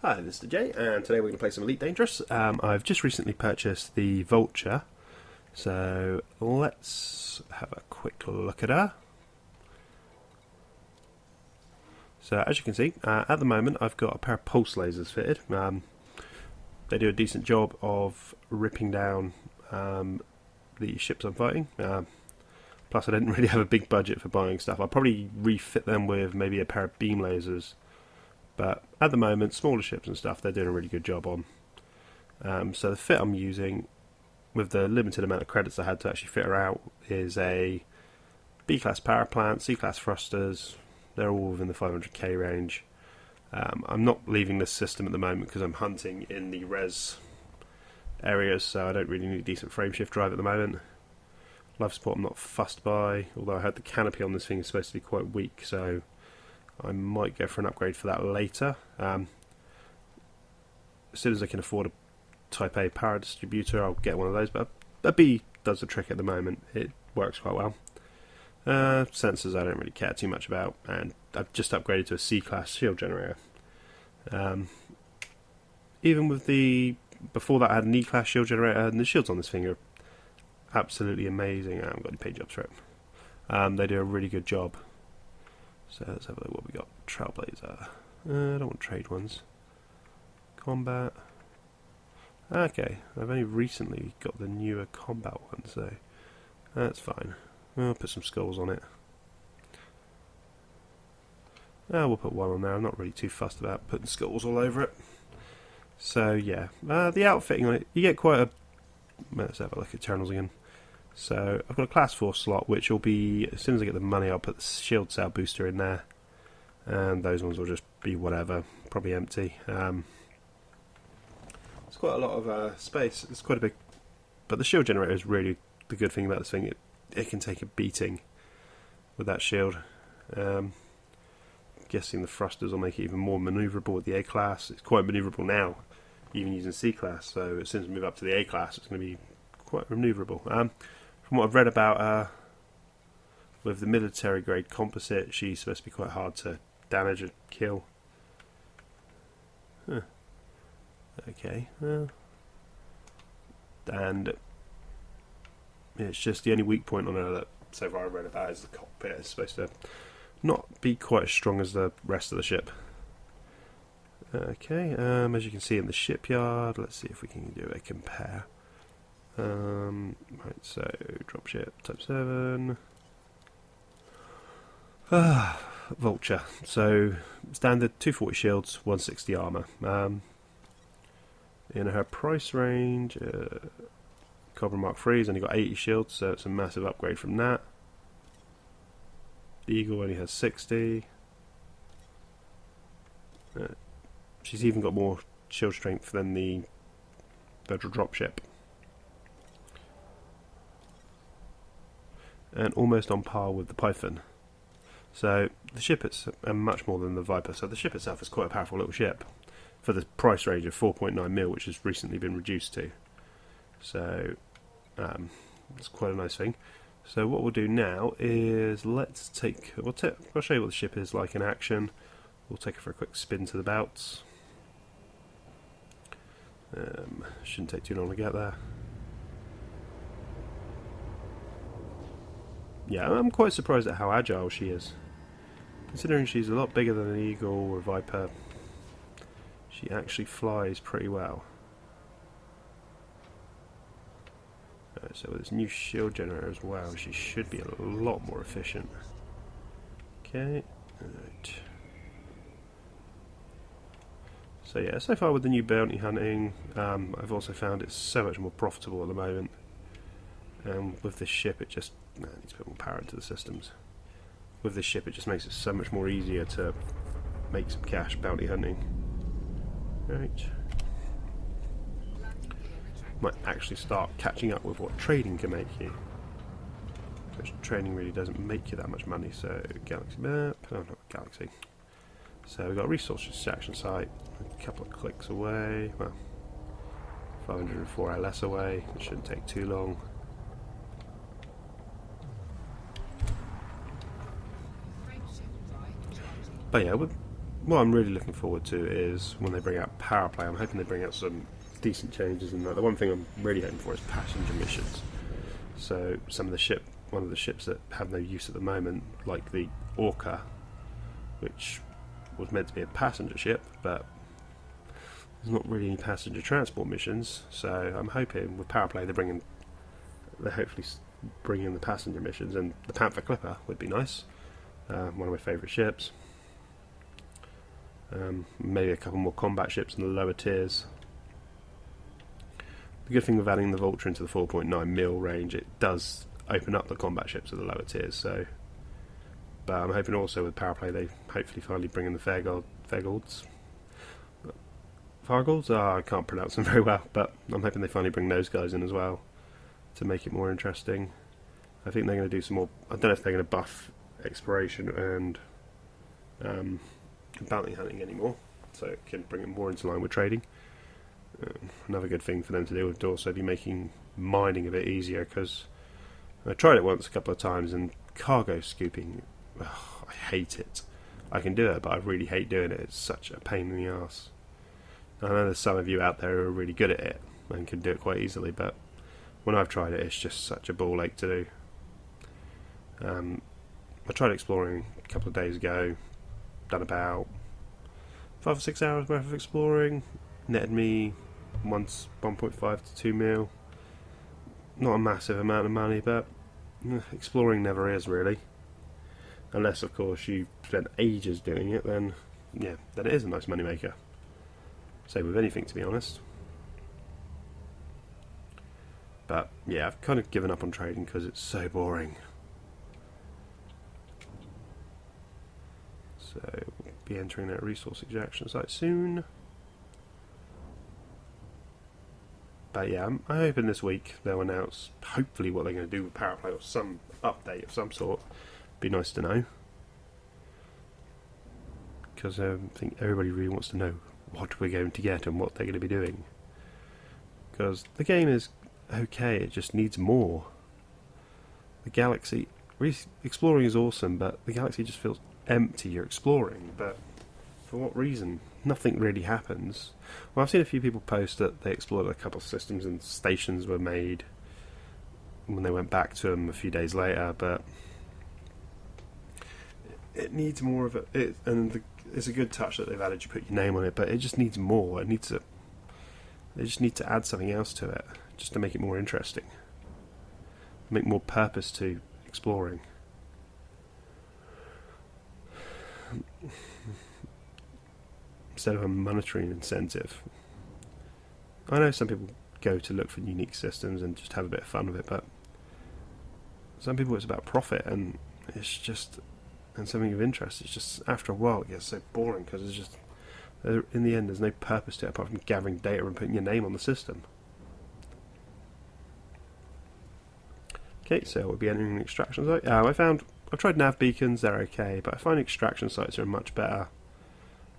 Hi, this is Jay, and today we're going to play some Elite Dangerous. I've just recently purchased the vulture, so let's have a quick look at her. So as you can see, at the moment I've got a pair of pulse lasers fitted. They do a decent job of ripping down the ships I'm fighting. Plus I didn't really have a big budget for buying stuff. I'll probably refit them with maybe a pair of beam lasers. But at the moment, smaller ships and stuff, they're doing a really good job on. So the fit I'm using, with the limited amount of credits I had to actually fit her out, is a B-class power plant, C-class thrusters. They're all within the 500k range. I'm not leaving this system at the moment because I'm hunting in the res areas, so I don't really need a decent frameshift drive at the moment. Life support I'm not fussed by, although I heard the canopy on this thing is supposed to be quite weak, so I might go for an upgrade for that later. As soon as I can afford a Type A power distributor, I'll get one of those, but a B does the trick at the moment. It works quite well. Sensors I don't really care too much about, and I've just upgraded to a C-class shield generator. Even with the... before that I had an E-class shield generator, and the shields on this thing are absolutely amazing. I haven't got any paint jobs for it. They do a really good job. So let's have a look what we got. Trailblazer. I don't want trade ones. Combat. Okay, I've only recently got the newer combat one, so that's fine. I'll put some skulls on it. We'll put one on there. I'm not really too fussed about putting skulls all over it. So yeah, the outfitting on it, you get quite a... Let's have a look at Eternals again. So I've got a class 4 slot, which will be, as soon as I get the money, I'll put the shield cell booster in there, and those ones will just be whatever, probably empty. It's quite a lot of space. It's quite a big, but the shield generator is really the good thing about this thing. It can take a beating with that shield. Guessing the thrusters will make it even more manoeuvrable with the A class. It's quite manoeuvrable now, even using C class. So as soon as we move up to the A class, it's going to be quite manoeuvrable. From what I've read about with the military grade composite, she's supposed to be quite hard to damage and kill. Huh. Okay, and it's just the only weak point on her that so far I've read about is the cockpit. It's supposed to not be quite as strong as the rest of the ship. Okay, as you can see in the shipyard, let's see if we can do a compare. Right, so dropship type 7. Vulture. So standard 240 shields, 160 armor. In her price range, Cobra Mark 3's only got 80 shields, so it's a massive upgrade from that. The Eagle only has 60. She's even got more shield strength than the Federal dropship. And almost on par with the Python. So the ship is much more than the Viper. So the ship itself is quite a powerful little ship for the price range of 4.9 mil, which has recently been reduced to. So it's quite a nice thing. So what we'll do now is let's take. I'll show you what the ship is like in action. We'll take it for a quick spin to the bouts. Shouldn't take too long to get there. Yeah, I'm quite surprised at how agile she is. Considering she's a lot bigger than an Eagle or a Viper, she actually flies pretty well. So with this new shield generator as well, she should be a lot more efficient. Okay, right. So yeah, so far with the new bounty hunting, I've also found it's so much more profitable at the moment. And with this ship, it just needs to put more power into the systems. With this ship, it just makes it so much more easier to make some cash bounty hunting. Right. Might actually start catching up with what trading can make you. Because trading really doesn't make you that much money. So galaxy map, oh not galaxy. So we've got a resource extraction site, a couple of clicks away. Well, 504 LS away. It shouldn't take too long. But yeah, with what I'm really looking forward to is when they bring out power play. I'm hoping they bring out some decent changes in that. The one thing I'm really hoping for is passenger missions. So one of the ships that have no use at the moment, like the Orca, which was meant to be a passenger ship, but there's not really any passenger transport missions. So I'm hoping with power play they hopefully bring in the passenger missions, and the Panther Clipper would be nice. One of my favourite ships. Maybe a couple more combat ships in the lower tiers. The good thing with adding the Vulture into the 4.9 mil range, it does open up the combat ships at the lower tiers. So, but I'm hoping also with power play they hopefully finally bring in the Fargolds. I can't pronounce them very well, but I'm hoping they finally bring those guys in as well to make it more interesting. I think they're going to do some more. I don't know if they're going to buff exploration and bounty hunting anymore, so it can bring it more into line with trading. Another good thing for them to do would also be making mining a bit easier, because I tried it once a couple of times, and cargo scooping, I hate it. I can do it, but I really hate doing it. It's such a pain in the arse. I know there's some of you out there who are really good at it and can do it quite easily, but when I've tried it, it's just such a ball ache to do. I tried exploring a couple of days ago, done about 5 or 6 hours worth of exploring, netted me 1.5 to 2 mil. Not a massive amount of money, but exploring never is really. Unless, of course, you spend ages doing it, then it is a nice money maker. Same with anything, to be honest. But yeah, I've kind of given up on trading because it's so boring. So we'll be entering that resource extraction site soon. But yeah, I'm hoping this week they'll announce hopefully what they're going to do with power play, or some update of some sort. Be nice to know, because I think everybody really wants to know what we're going to get and what they're going to be doing. Because the game is okay, it just needs more. The galaxy, exploring is awesome, but the galaxy just feels empty. You're exploring, but for what reason? Nothing really happens. Well, I've seen a few people post that they explored a couple of systems and stations were made when they went back to them a few days later, but it needs more of it. It's a good touch that they've added you put your name on it, but it just needs more. They just need to add something else to it, just to make it more interesting, make more purpose to exploring. Instead of a monetary incentive. I know some people go to look for unique systems and just have a bit of fun with it, but some people it's about profit, and it's just, and something of interest. It's just, after a while it gets so boring, because it's just, in the end there's no purpose to it apart from gathering data and putting your name on the system. Okay, so we'll be entering an extraction site. I've tried nav beacons, they're okay, but I find extraction sites are much better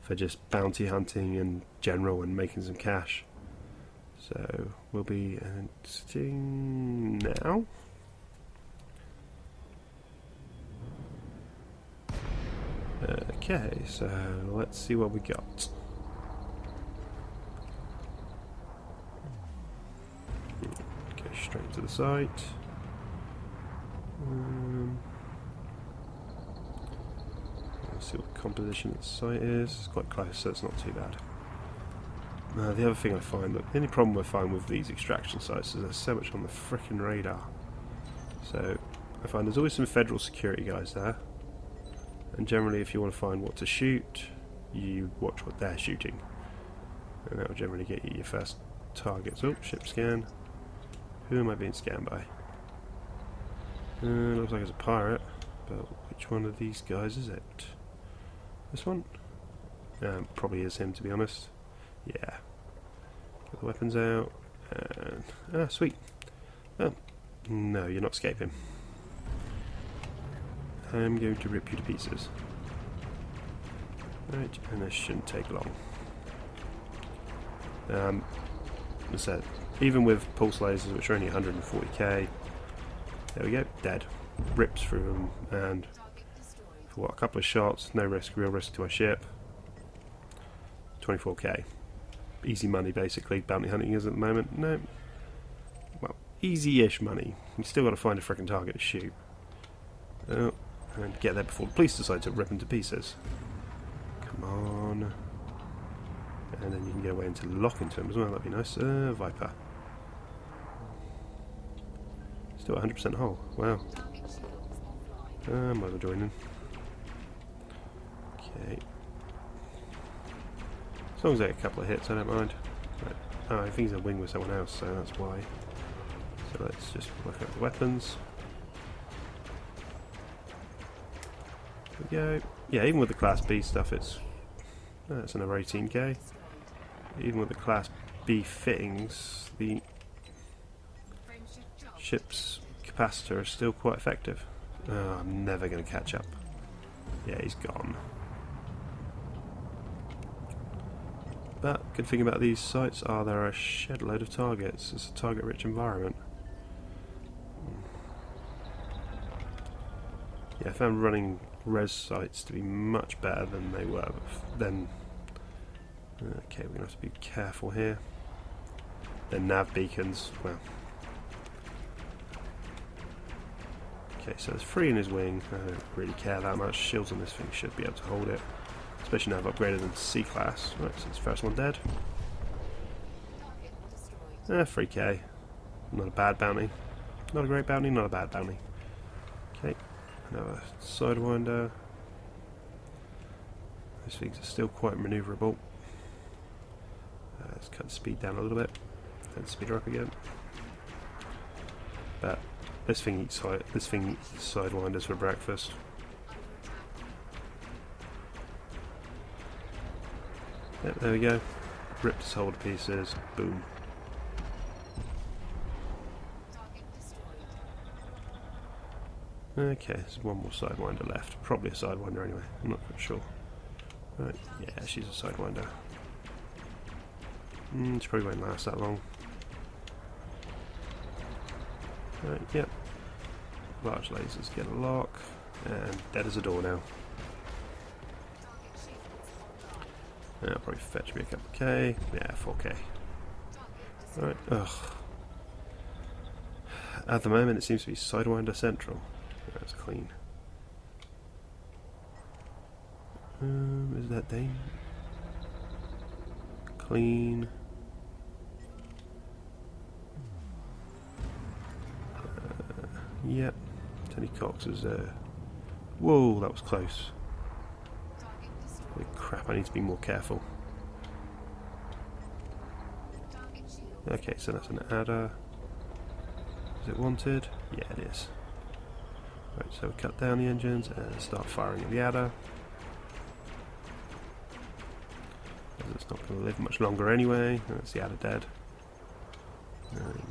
for just bounty hunting and general and making some cash. So we'll be exiting now. Okay, so let's see what we got. Go straight to the site. Let's see what the composition of the site is. It's quite close, so it's not too bad. The other thing I find, the only problem I find with these extraction sites is there's so much on the frickin' radar. So I find there's always some federal security guys there, and generally if you want to find what to shoot, you watch what they're shooting, and that will generally get you your first targets. Oh, ship scan. Who am I being scanned by? Looks like it's a pirate, but which one of these guys is it? This one? Probably is him, to be honest. Yeah. Get the weapons out. And, sweet. Oh, no, you're not escaping. I'm going to rip you to pieces. Right, and this shouldn't take long. As I said, even with pulse lasers, which are only 140k, there we go, dead. Rips through them, and for what, a couple of shots, no risk, real risk to our ship. 24k. Easy money, basically. Bounty hunting is at the moment. No. Well, easy-ish money. You still got to find a frickin' target to shoot. Oh, and get there before the police decide to rip them to pieces. Come on. And then you can get away into lock into him as well. That'd be nice. Viper. Still 100% hull. Wow. Might as well join in. Okay. As long as I get a couple of hits, I don't mind. Right. Oh, I think he's a wing with someone else, so that's why. So let's just work out the weapons. There we go. Yeah, even with the Class B stuff, that's another 18k. Even with the Class B fittings, the ship's capacitor is still quite effective. Oh, I'm never going to catch up. Yeah, he's gone. But good thing about these sites are there are a shed load of targets. It's a target-rich environment. Yeah, I found running res sites to be much better than they were then. Okay, we're going to have to be careful here. Then nav beacons, well. Okay, so there's 3 in his wing. I don't really care that much. Shields on this thing should be able to hold it. Especially now I've upgraded them to C-class. Right, so it's first one dead. 3k. Not a bad bounty. Not a great bounty, not a bad bounty. Okay, another sidewinder. These things are still quite manoeuvrable. Let's cut the speed down a little bit, then speed her up again. But this thing eats sidewinders for breakfast. Yep, there we go. Ripped his hull to pieces. Boom. Okay, there's one more sidewinder left. Probably a sidewinder anyway. I'm not quite sure. Right, yeah, she's a sidewinder. She probably won't last that long. Right, yep. Large lasers get a lock. And dead as a door now. That'll probably fetch me a couple K. Yeah, 4k. Alright, ugh. At the moment it seems to be Sidewinder Central. That's clean. Is that Dane? Clean. Yep. Tony Cox is whoa, that was close. Holy crap, I need to be more careful. Okay, so that's an adder. Is it wanted? Yeah, it is. Right, so we cut down the engines and start firing at the adder. As it's not going to live much longer anyway. That's the adder dead. And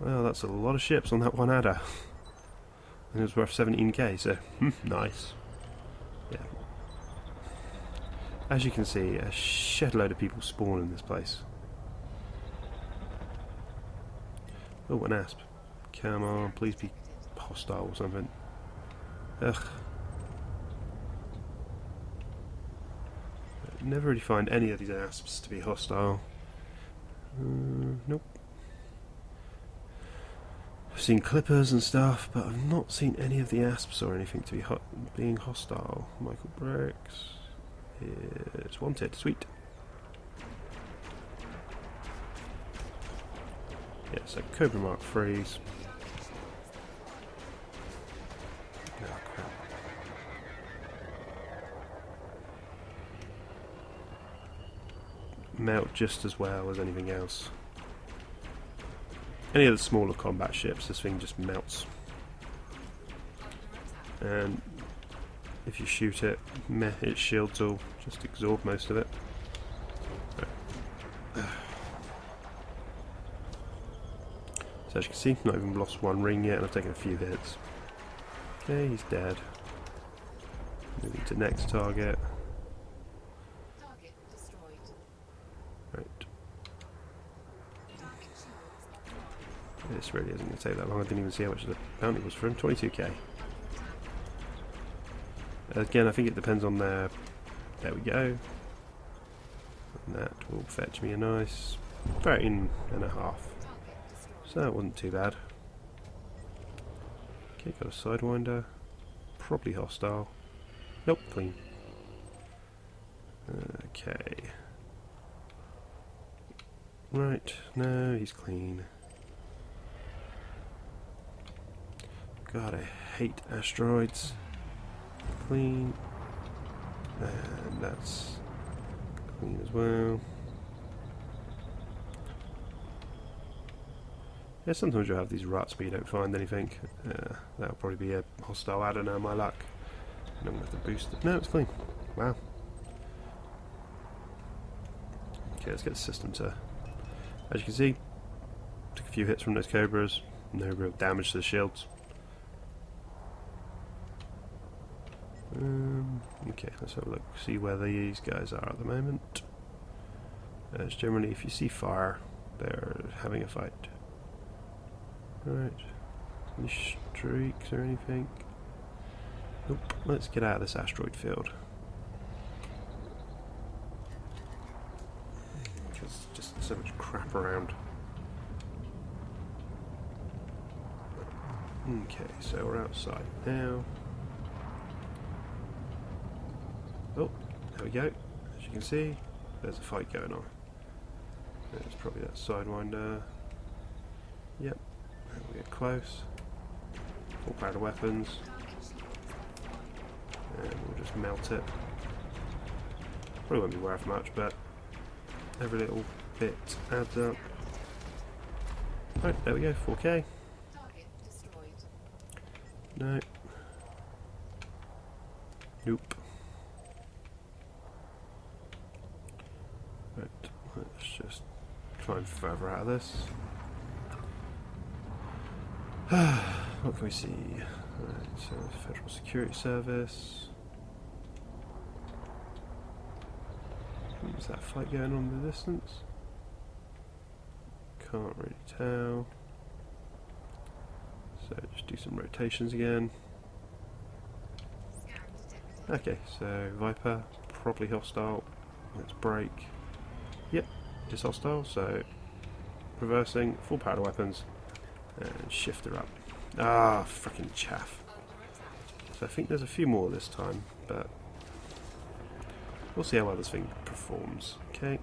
well, that's a lot of ships on that one adder. And it was worth 17k, so nice. Yeah. As you can see, a shed load of people spawn in this place. Oh, an asp. Come on, please be hostile or something. Ugh. I never really find any of these asps to be hostile. Nope. I've seen clippers and stuff, but I've not seen any of the asps or anything to be being hostile. Michael Briggs is wanted. Sweet. Yeah, so Cobra Mark III's. Oh, crap. Melt just as well as anything else. Any of the smaller combat ships, this thing just melts. And if you shoot it, meh, its shields will just absorb most of it. Right. So as you can see, not even lost one ring yet, and I've taken a few hits. Okay, he's dead. Moving to next target. Right. This really isn't going to take that long. I didn't even see how much the bounty was for him. 22k. Again, I think it depends on their... There we go. And that will fetch me a nice 13.5. So that wasn't too bad. Okay, got a sidewinder. Probably hostile. Nope, clean. Okay. Right, no, he's clean. God, I hate asteroids. Clean. And that's clean as well. Yeah, sometimes you'll have these ruts but you don't find anything. That'll probably be a hostile adder now, my luck. And I'm going to have to boost it. No, it's clean. Wow. Okay, let's get the system to... As you can see, took a few hits from those cobras. No real damage to the shields. Okay, let's have a look. See where these guys are at the moment. It's generally, if you see fire, they're having a fight. Right. Any streaks or anything? Nope. Let's get out of this asteroid field. Because just so much crap around. Okay, so we're outside now. Oh, there we go. As you can see, there's a fight going on. There's probably that sidewinder. Yep. We'll get close. Full power of weapons. And we'll just melt it. Probably won't be worth much, but every little bit adds up. Right, there we go, 4K. No. Nope. Right, let's just climb further out of this. What can we see? Right, so Federal Security Service. Is that fight going on in the distance? Can't really tell. So just do some rotations again. Okay, so Viper, probably hostile. Let's brake. Yep, it's hostile, so reversing, full power weapons, and shift her up. Ah, freaking chaff. So I think there's a few more this time, but we'll see how well this thing performs. Okay.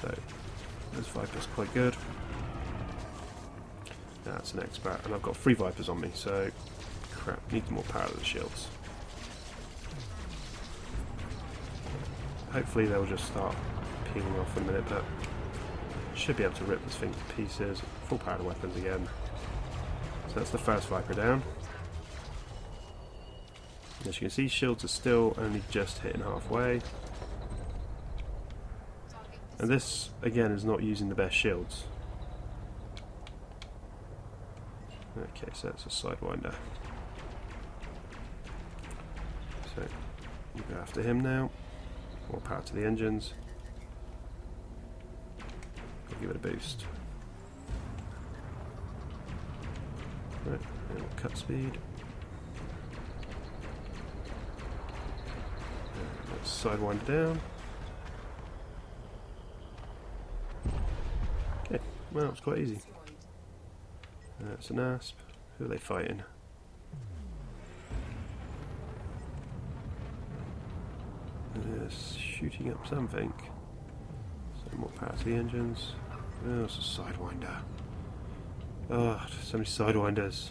So this Viper's quite good. That's an expert, and I've got 3 Vipers on me, so crap, need more power to the shields. Hopefully they'll just start peeling off in a minute, but should be able to rip this thing to pieces. Full power to weapons again. So that's the first Viper down. As you can see, shields are still only just hitting halfway. And this, again, is not using the best shields. Okay, so that's a sidewinder. So, we'll go after him now. More power to the engines. I'll give it a boost. Right, and we'll cut speed. And let's sidewinder down. Okay, well, it's quite easy. That's an asp. Who are they fighting? They're shooting up something. So more power to the engines. Oh, it's a sidewinder. Oh, so many sidewinders.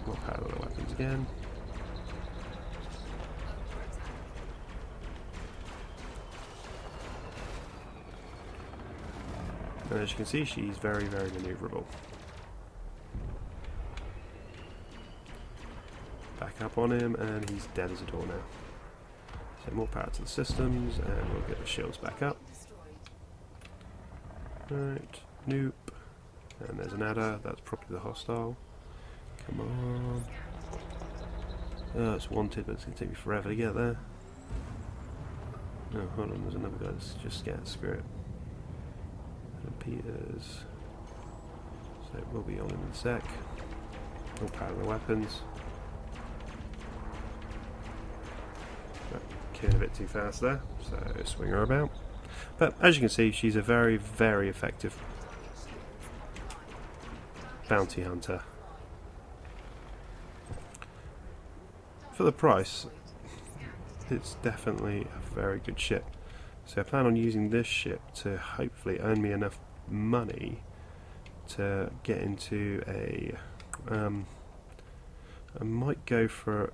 More power to the weapons again. And as you can see, she's very, very maneuverable. Back up on him, and he's dead as a door now. So more power to the systems, and we'll get the shields back up. Right, nope. And there's an adder, that's probably the hostile. Come on. Oh, it's wanted, but it's going to take me forever to get there. Oh, hold on, there's another guy that's just scared, screw it. Peters. So we'll be on in a sec. More power of the weapons. queuing a bit too fast there, so swing her about. But as you can see, she's a very, very effective bounty hunter. For the price, it's definitely a very good ship. So I plan on using this ship to hopefully earn me enough money to get into a... I might go for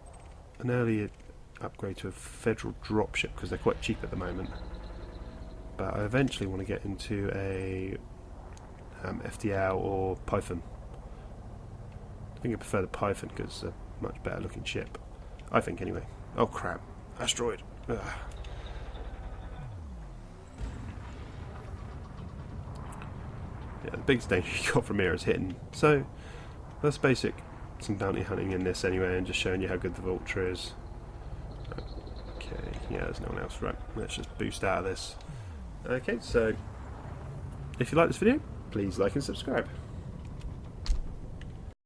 an early upgrade to a federal dropship because they're quite cheap at the moment. But I eventually want to get into a FDL or Python. I think I prefer the Python because it's a much better looking ship. I think anyway. Oh crap. Asteroid. Ugh. Yeah, the biggest danger you got from here is hitting. So that's basic. Some bounty hunting in this anyway, and just showing you how good the vulture is. Okay, yeah, there's no one else. Right, let's just boost out of this. Okay, so if you like this video, please like and subscribe.